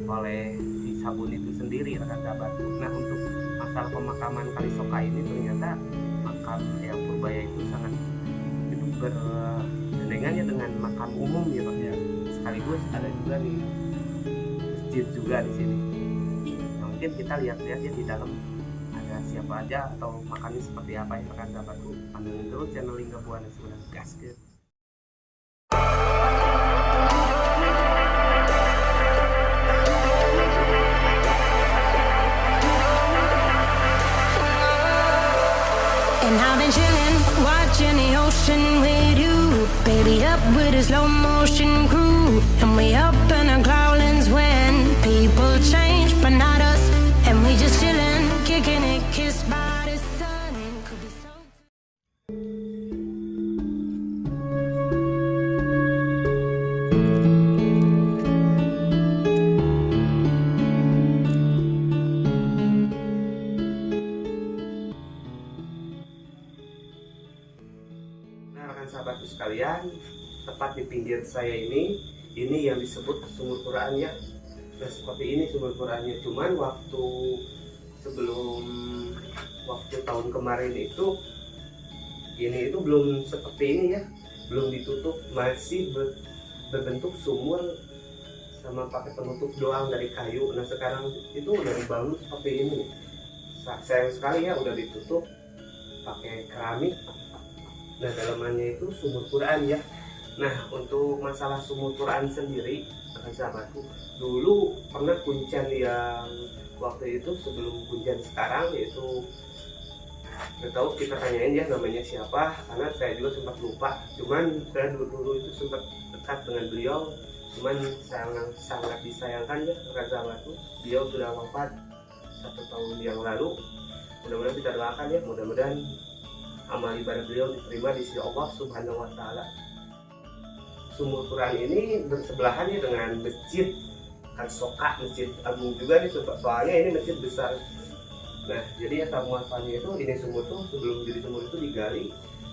oleh si sabun itu sendiri rekan sahabatku. Nah, untuk masalah pemakaman Kalisoka ini ternyata makam yang Purbaya itu sangat berdengannya dengan makam umum ya Pak ya. Sekaligus ada juga di masjid juga di sini. Nah, mungkin kita lihat-lihat ya di dalam ada siapa aja atau makamnya seperti apa ya rekan sahabatku. Pantengin terus channel Lingga Buana Sumedang Gaskeun. And I've been chilling, watching the ocean with you, baby, up with a slow motion crew. And we up in our cloudlands when people change, but not us. And we just chilling, kicking it, kissed by the sun. Could be so. Sahabatku sekalian, tepat di pinggir saya ini yang disebut sumur Quran ya. Nah, seperti ini sumur Qurannya. Cuman sebelum tahun kemarin itu ini itu belum seperti ini ya, belum ditutup, masih berbentuk sumur sama pakai penutup doang dari kayu. Nah, sekarang itu udah dibangun seperti ini. Sayang sekali ya, udah ditutup pakai keramik. Nah, dalamannya itu sumur Quran ya. Nah, untuk masalah sumur Quran sendiri, sahabatku, dulu pernah kuncen yang waktu itu sebelum kuncen sekarang, yaitu nggak tahu, kita tanyain ya namanya siapa, karena saya juga sempat lupa. Cuman saya dulu itu sempat dekat dengan beliau, cuman sangat disayangkan ya sahabatku, beliau sudah wafat 1 tahun yang lalu. Mudah-mudahan kita doakan ya, mudah-mudahan amal ibadah beliau diterima di sisi Allah Subhanahu wa Ta'ala. Sumur Quran ini bersebelahan ya dengan masjid Kalisoka, masjid agung juga nih, soalnya ini masjid besar. Nah, jadi asal muasalnya itu ini sumur tuh sebelum jadi sumur itu digali.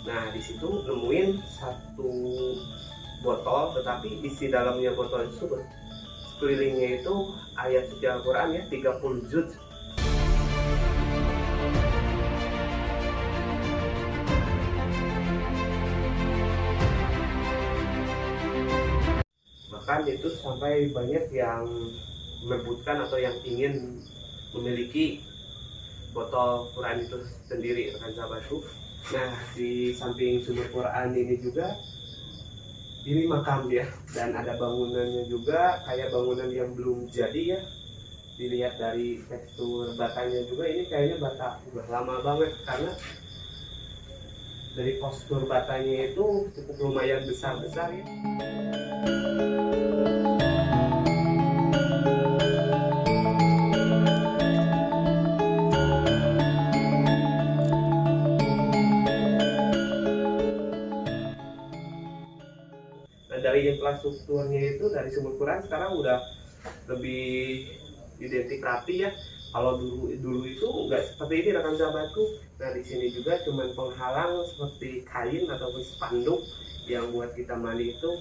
Nah, di situ nemuin 1 botol, tetapi isi dalamnya botol itu sekelilingnya itu ayat suci Al-Quran ya, 30 juz. Bahkan itu sampai banyak yang merebutkan atau yang ingin memiliki botol Quran itu sendiri rekan sahabatku. Nah, di samping sumber Quran ini juga ini makam ya, dan ada bangunannya juga, kayak bangunan yang belum jadi ya. Dilihat dari tekstur batanya juga, ini kayaknya bata udah lama banget, karena dari postur batanya itu cukup lumayan besar-besar ya. Dari infrastrukturnya itu, dari sumur Quran sekarang udah lebih identik rapi ya. Kalau dulu itu nggak seperti ini rekan sahabatku. Nah, di sini juga cuman penghalang seperti kain ataupun spanduk yang buat kita mandi itu.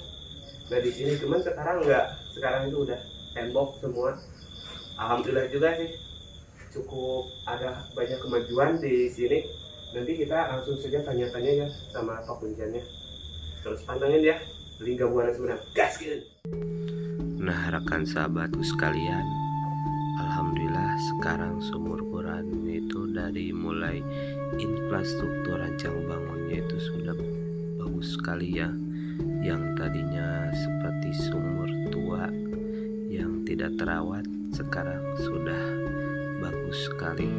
Nah, di sini cuman sekarang nggak, sekarang itu udah tembok semua. Alhamdulillah juga sih, cukup ada banyak kemajuan di sini. Nanti kita langsung saja tanya-tanya ya sama Pak Punjannya. Terus pantengin ya Lingga Buana Sumedang Gaskeun. Nah, rekan sahabatku sekalian, alhamdulillah sekarang sumur Quran itu dari mulai infrastruktur rancang bangunnya itu sudah bagus sekali ya. Yang tadinya seperti sumur tua yang tidak terawat, sekarang sudah bagus sekali.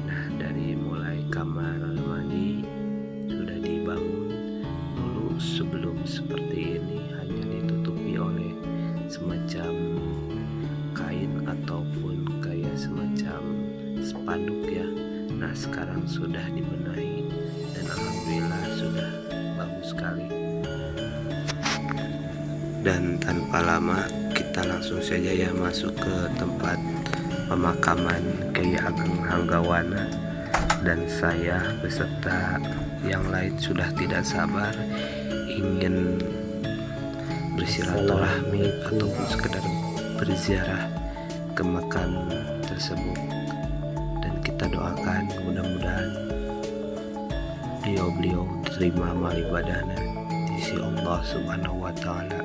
Nah, dari mulai kamar mandi sudah dibangun. Dulu sebelum seperti ini hanya ditutupi oleh semacam kain ataupun kayak semacam spanduk ya. Nah, sekarang sudah dibenahi dan alhamdulillah sudah bagus sekali. Dan tanpa lama kita langsung saja ya masuk ke tempat pemakaman Kyai Ageng Hanggawana, dan saya beserta yang lain sudah tidak sabar ingin bersilaturahmi ataupun sekedar berziarah ke makam tersebut. Dan kita doakan mudah-mudahan beliau diterima amal ibadahnya di sisi Allah Subhanahu wa taala.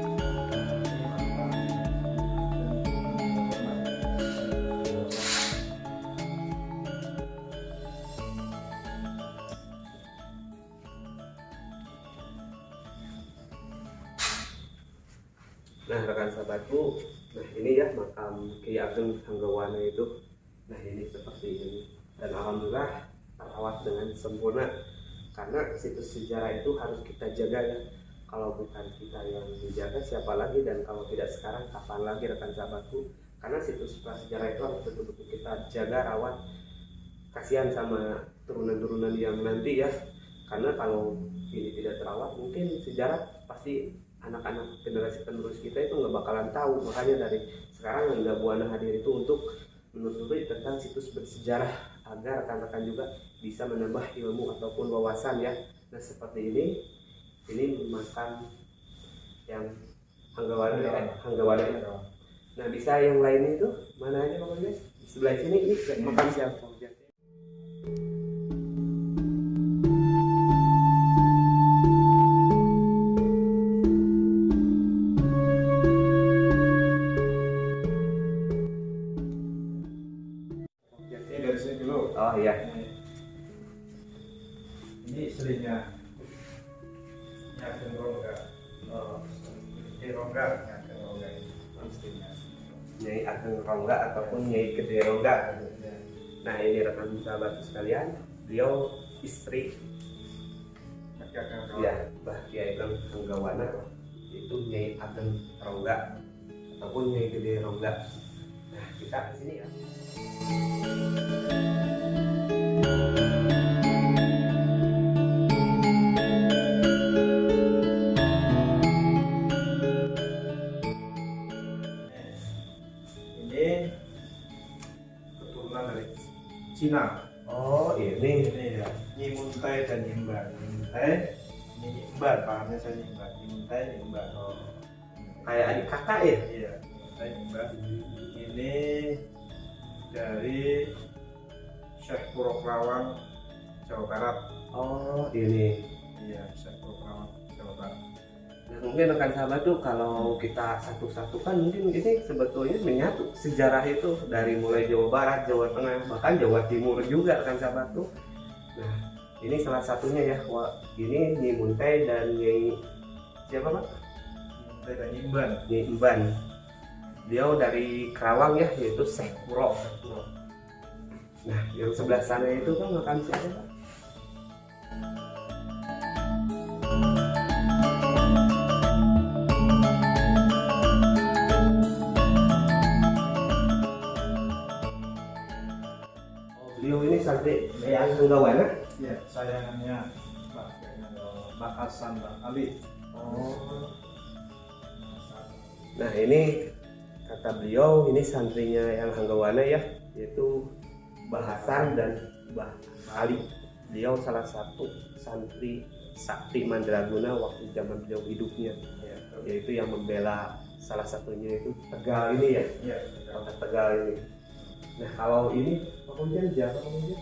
Nah rekan sahabatku, nah ini ya makam Kiai Ageng Hanggawana itu. Nah ini seperti ini, dan alhamdulillah terawat dengan sempurna, karena situs sejarah itu harus kita jaga ya. Kalau bukan kita yang menjaga, siapa lagi? Dan kalau tidak sekarang, kapan lagi rekan sahabatku? Karena situs prasejarah itu harus betul-betul kita jaga, rawat. Kasihan sama turunan-turunan yang nanti ya, karena kalau ini tidak terawat, mungkin sejarah pasti anak-anak generasi penerus kita itu nggak bakalan tahu. Makanya dari sekarang Angga Buana hadir itu untuk menelusuri tentang situs bersejarah agar rekan-rekan juga bisa menambah ilmu ataupun wawasan ya. Nah seperti ini makam yang Hanggawana ya. Nah bisa yang lainnya itu mana aja pokoknya di sebelah sini ini makam siapa? Dari sini dulu. Oh iya. Ini istrinya. Nyakeng Rongga. Ini Rongga, Nyakeng Rongga ini istrinya. Nyai Ageng Rongga ataupun Nyai Gede Rongga. Nah ini rekan sahabat sekalian, beliau istri ya Mbah Kiai Ageng Hanggawana, itu Nyai Ageng Rongga ataupun Nyai Gede Rongga. Nah kita ke sini ya. Ini keturunan dari Cina. Oh ini. Ini ya, Nyi Muntai dan Nyi Mban. Nyi Muntai, ini Nyi Mban, pahamnya saya Nyi Mban. Nyi Muntai, Nyi Mban. Kayak adik kakak ya? Iya, Nyi Muntai, Nyi Mban. Ini dari Syekh Puro Kelawang, Jawa Barat. Oh ini. Iya, Syekh Puro Kelawang, Jawa Barat. Nah, mungkin rekan sahabat tuh kalau kita satu-satu kan mungkin ini sebetulnya menyatu sejarah itu dari mulai Jawa Barat, Jawa Tengah, bahkan Jawa Timur juga rekan sahabat tuh. Nah ini salah satunya ya. Wah, ini Nyi Muntai dan Nyai siapa Pak? Nyi Muntai dan Nyi Mban. Nyai Mban. Beliau dari Kerawang ya, yaitu Syekh Puro. Nah yang sebelah sana itu kan makam siapa Pak? Beliau ini santri yang Hanggawana. Iya, sayangannya Mbak Hasan, Mbak Ali. Oh. Nah ini kata beliau ini santrinya yang Hanggawana ya, yaitu Mbah Hasan dan Mbah Ali. Beliau salah satu santri sakti Mandraguna waktu zaman beliau hidupnya, yaitu yang membela salah satunya itu Tegal ini ya, Iya, kota Tegal ini. Nah kalau ini kemudian siapa kemudian?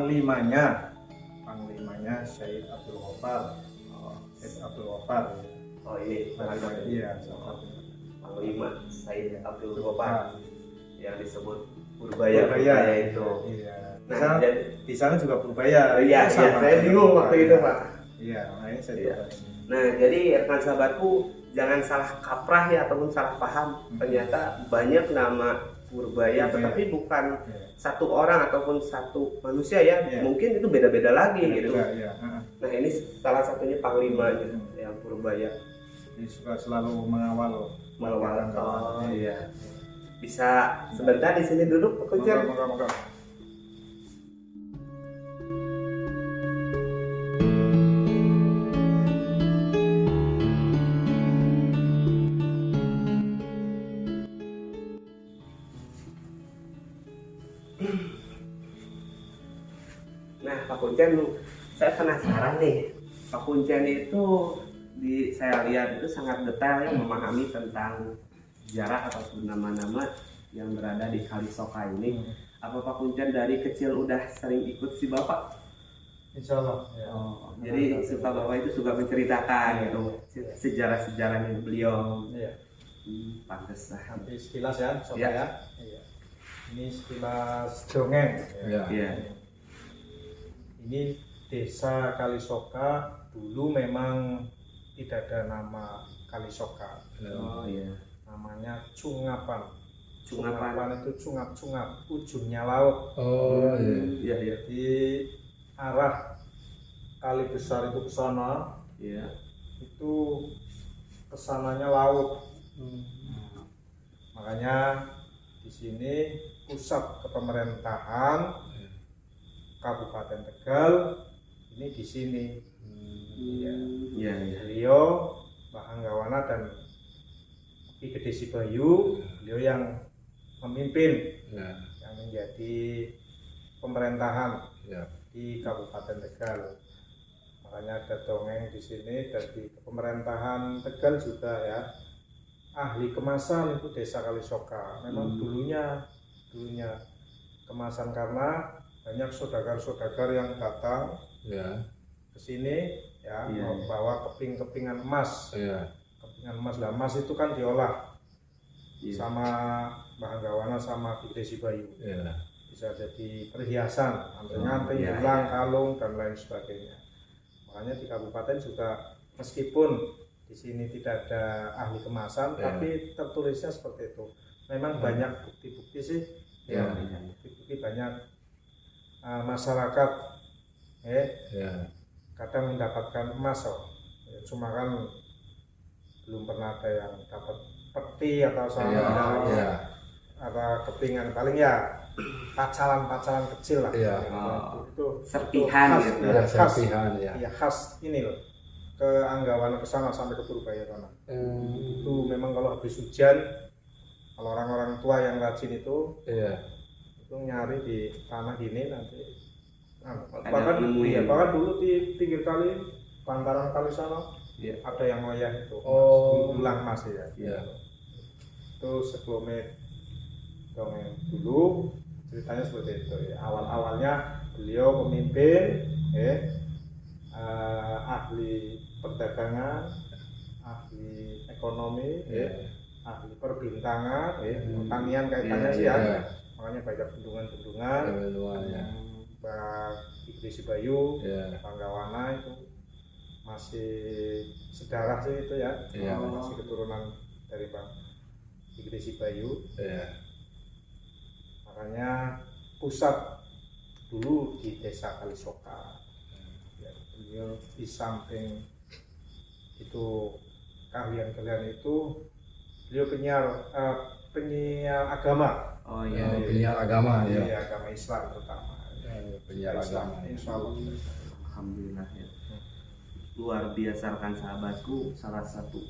ini panglimanya Syekh Abdul Ghaffar. Syekh Abdul Ghaffar. Oh ini Panglima, iya, salah satu. Panglima Said Abdul Ghaffar yang disebut Purbaya Purbaya itu. Iya. Nah, Di sana juga Purbaya. iya, Sama. saya bingung waktu itu Pak. Iya, makanya saya Iya. coba ini. Nah jadi rekan sahabatku jangan salah kaprah ya ataupun salah paham. Ternyata banyak nama Purbaya, tetapi bukan Iya. satu orang ataupun satu manusia ya. Iya. Mungkin itu beda-beda lagi gitu. Beda, iya. Nah ini salah satunya panglimanya yang Purbaya. Dia suka selalu mengawal Melawan. kawan-kawan. Oh iya. Bisa sebentar di sini duduk Pak Kuncir? Moga-moga. Kuncen, saya penasaran nih. Pak Kuncen itu saya lihat itu sangat detail ya memahami tentang sejarah ataupun nama-nama yang berada di Kalisoka ini. Apa Pak Kuncen dari kecil udah sering ikut si Bapak? Insya Allah. Ya. Oh, jadi suka Bapak itu suka menceritakan gitu sejarah-sejarahnya beliau. Iya. Pantes lah. Nanti sekilas ya, sobat Ya. ya. Iya. Ini sekilas dongeng. Ya. Iya. Ini desa Kalisoka dulu memang tidak ada nama Kalisoka. Oh iya. Namanya Cungapan. Cungapan. Itu cungap-cungap, ujungnya laut. Oh iya. Iya iya. Di arah kali besar itu ke sana, Iya. itu kesananya laut. Makanya di sini pusat kepemerintahan Kabupaten Tegal ini di sini. Iya iya. Beliau Mbah Anggawana dan Ki Gede Sibayu, beliau yang memimpin, Ya. yang menjadi pemerintahan Ya. di Kabupaten Tegal. Makanya ada dongeng di sini dari pemerintahan Tegal juga ya. Ahli kemasan itu desa Kalisoka. Memang dulunya kemasan karena banyak saudagar-saudagar yang datang Ya. ke sini ya, Iya. membawa keping-kepingan emas. Ya. Kepingan emas, lah emas itu kan diolah Iya. sama Mbah Anggawana sama Ki Gede Sibayu. Ya. Bisa jadi perhiasan, anting-anting, Iya, gelang, iya. kalung dan lain sebagainya. Makanya di kabupaten juga meskipun di sini tidak ada ahli kemasan, Ya. tapi tertulisnya seperti itu. Memang banyak bukti-bukti sih, Ya. bukti-bukti banyak masyarakat, Ya. kadang mendapatkan emas, ya, cuma kan belum pernah ada yang dapat peti atau sama Ya. ada kepingan, paling ya pacalan kecil lah. Iya. Itu Serpihan khas, gitu. ya, Ya, khas, serpihan ya. ya, khas ini loh, ke Anggawana ke sana sampai ke Purbaya sana. Itu memang kalau habis hujan, kalau orang-orang tua yang rajin itu Iya. nyari di tanah gini nanti. Nah, Ada bahkan nemuin. bahkan dulu di pinggir kali, bantaran kali sana, Iya. ada yang ngoyah itu. Oh. Ulang mas ya. Iya. Itu sebelumnya dongeng dulu ceritanya seperti itu ya. Awal-awalnya beliau pemimpin, ahli perdagangan, ahli ekonomi, Iya. ahli perbintangan, pertanian kaitannya Iya, sih ya. iya. Makanya banyak bendungan-bendungan. Ya. Mbak Ki Gede Sibayu, Iya. Anggawana itu masih sedarah sih itu ya. Iya. Masih keturunan dari Mbak Ki Gede Sibayu. Ya. Makanya pusat dulu di desa Kalisoka. Ya, beliau di samping itu kalian itu beliau penyiar agama. Oh Ya, iya. penyiar agama ya. Iya, agama Islam terutama. Penyiar Islam, agama. insya Allah. Alhamdulillah ya. Luar biasa rekan sahabatku, salah satu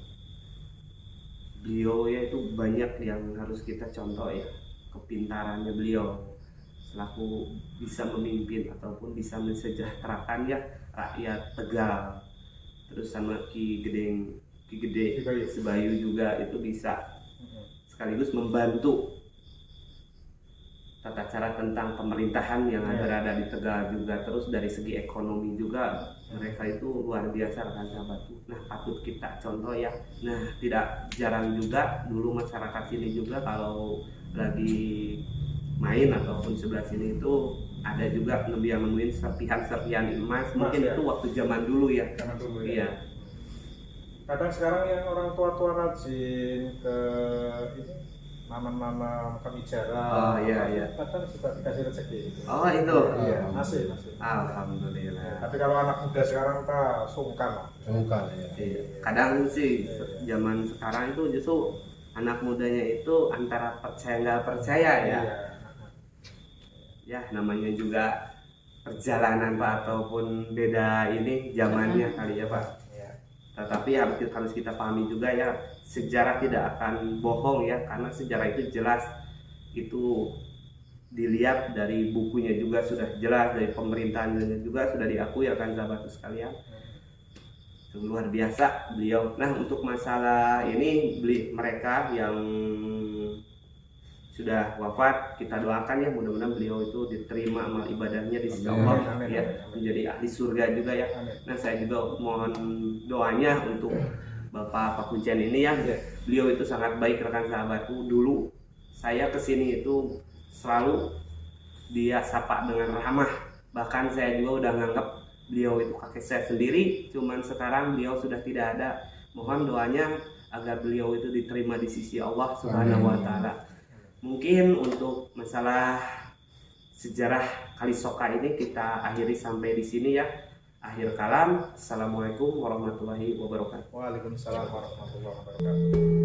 beliau ya itu banyak yang harus kita contoh ya, kepintarannya beliau selaku bisa memimpin ataupun bisa mensejahterakan ya rakyat Tegal. Terus sama Ki Gede Sibayu juga itu bisa sekaligus membantu tata cara tentang pemerintahan yang berada di Tegal juga. Terus dari segi ekonomi juga mereka itu luar biasa rekan sahabatku. Nah, patut kita contoh ya. Nah, tidak jarang juga dulu masyarakat sini juga kalau lagi main ataupun sebelah sini itu ada juga yang nemuin serpihan emas. Mungkin ya. itu waktu zaman dulu ya. Zaman dulu ya. Iya. Kadang sekarang yang orang tua-tua rajin ke ini nanam-nanam kamijarah. Oh, iya. Kadang juga dikasih rezeki gitu. Oh, itu. Iya, masih. Alhamdulillah. Tapi kalau anak muda sekarang tak sungkan lah. Bukan ya. Iya. Kadang sih zaman sekarang itu justru anak mudanya itu antara percaya nggak percaya ya. Iya. Ya namanya juga perjalanan Pak, ataupun beda ini zamannya kali ya Pak. Iya. Tetapi harus kita pahami juga ya, sejarah tidak akan bohong ya, karena sejarah itu jelas itu dilihat dari bukunya juga sudah jelas, dari pemerintahannya juga sudah diakui akan sahabat sekalian. Luar biasa beliau. Nah, untuk masalah ini mereka yang sudah wafat, kita doakan ya, mudah-mudahan beliau itu diterima amal ibadahnya di sisi Allah, Amin, ya, amin. menjadi ahli surga juga ya. Amin. Nah, saya juga mohon doanya untuk Bapak Pak Kuncian ini ya. Beliau itu sangat baik rekan sahabatku. Dulu saya kesini itu selalu dia sapa dengan ramah. Bahkan saya juga udah nganggap beliau itu kakek saya sendiri. Cuman sekarang beliau sudah tidak ada. Mohon doanya agar beliau itu diterima di sisi Allah Subhanahu wa Ta'ala. Mungkin untuk masalah sejarah Kalisoka ini kita akhiri sampai di sini ya. Akhir kalam. Assalamualaikum warahmatullahi wabarakatuh. Waalaikumsalam warahmatullahi wabarakatuh.